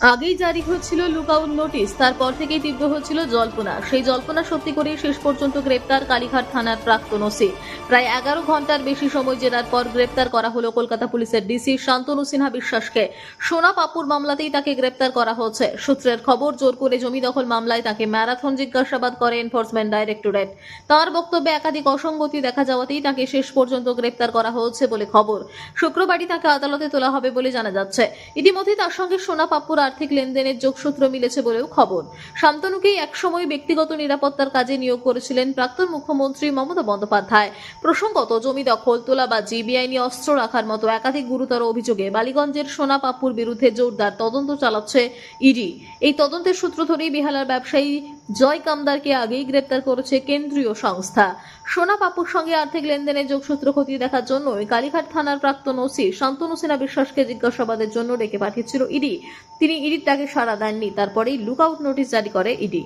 আগেই জারি হয়েছিল লুকআউট নোটিশ, তারপর থেকেই তীব্র হচ্ছিল জল্পনা। সেই জল্পনা সত্যি করেই শেষ পর্যন্ত গ্রেপ্তার কালীঘাট থানার প্রাক্তন ওসি। প্রায় 11 ঘন্টার বেশি সময় জেরার পর গ্রেপ্তার করা হলো কলকাতা পুলিশের ডিসি শান্তনু সিনহা বিশ্বাসকে। সোনা পাপুর মামলাতেই তাকে গ্রেপ্তার করা হচ্ছে। সূত্রের খবর, জোর করে জমি দখল মামলায় তাকে ম্যারাথন জিজ্ঞাসাবাদ করে এনফোর্সমেন্ট ডাইরেক্টরেট। তার বক্তব্যে একাধিক অসঙ্গতি দেখা যাওয়াতেই তাকে শেষ পর্যন্ত গ্রেপ্তার করা হচ্ছে বলে খবর। শুক্রবারই তাকে আদালতে তোলা হবে বলে জানা যাচ্ছে। ইতিমধ্যে তার সঙ্গে সোনা পাপুর আর্থিক লেনদেনের যোগসূত্র মিলেছে বলেও খবর। শান্তনুকেই একসময় ব্যক্তিগত নিরাপত্তার কাজে নিয়োগ করেছিলেন প্রাক্তন মুখ্যমন্ত্রী মমতা বন্দ্যোপাধ্যায়। প্রসঙ্গত, জমি দখল, তোলাবাজি, বেআইনি অস্ত্র রাখার মতো একাধিক গুরুতর অভিযোগে বালিগঞ্জের সোনা পাপুর বিরুদ্ধে জোরদার তদন্ত চালাচ্ছে ইডি। এই তদন্তের সূত্র ধরেই বেহালার ব্যবসায়ী জয় কামদারকে আগেই গ্রেপ্তার করেছে কেন্দ্রীয় সংস্থা। সোনা পাপুর সঙ্গে আর্থিক লেনদেনের যোগসূত্র খতিয়ে দেখার জন্য কালীঘাট থানার প্রাক্তন ওসি শান্তনু সিনহা বিশ্বাসকে জিজ্ঞাসাবাদের জন্য ডেকে পাঠিয়েছিল ইডি। তিনি ইডির ডাকে সাড়া দেননি, তারপরেই লুকআউট নোটিশ জারি করে ইডি।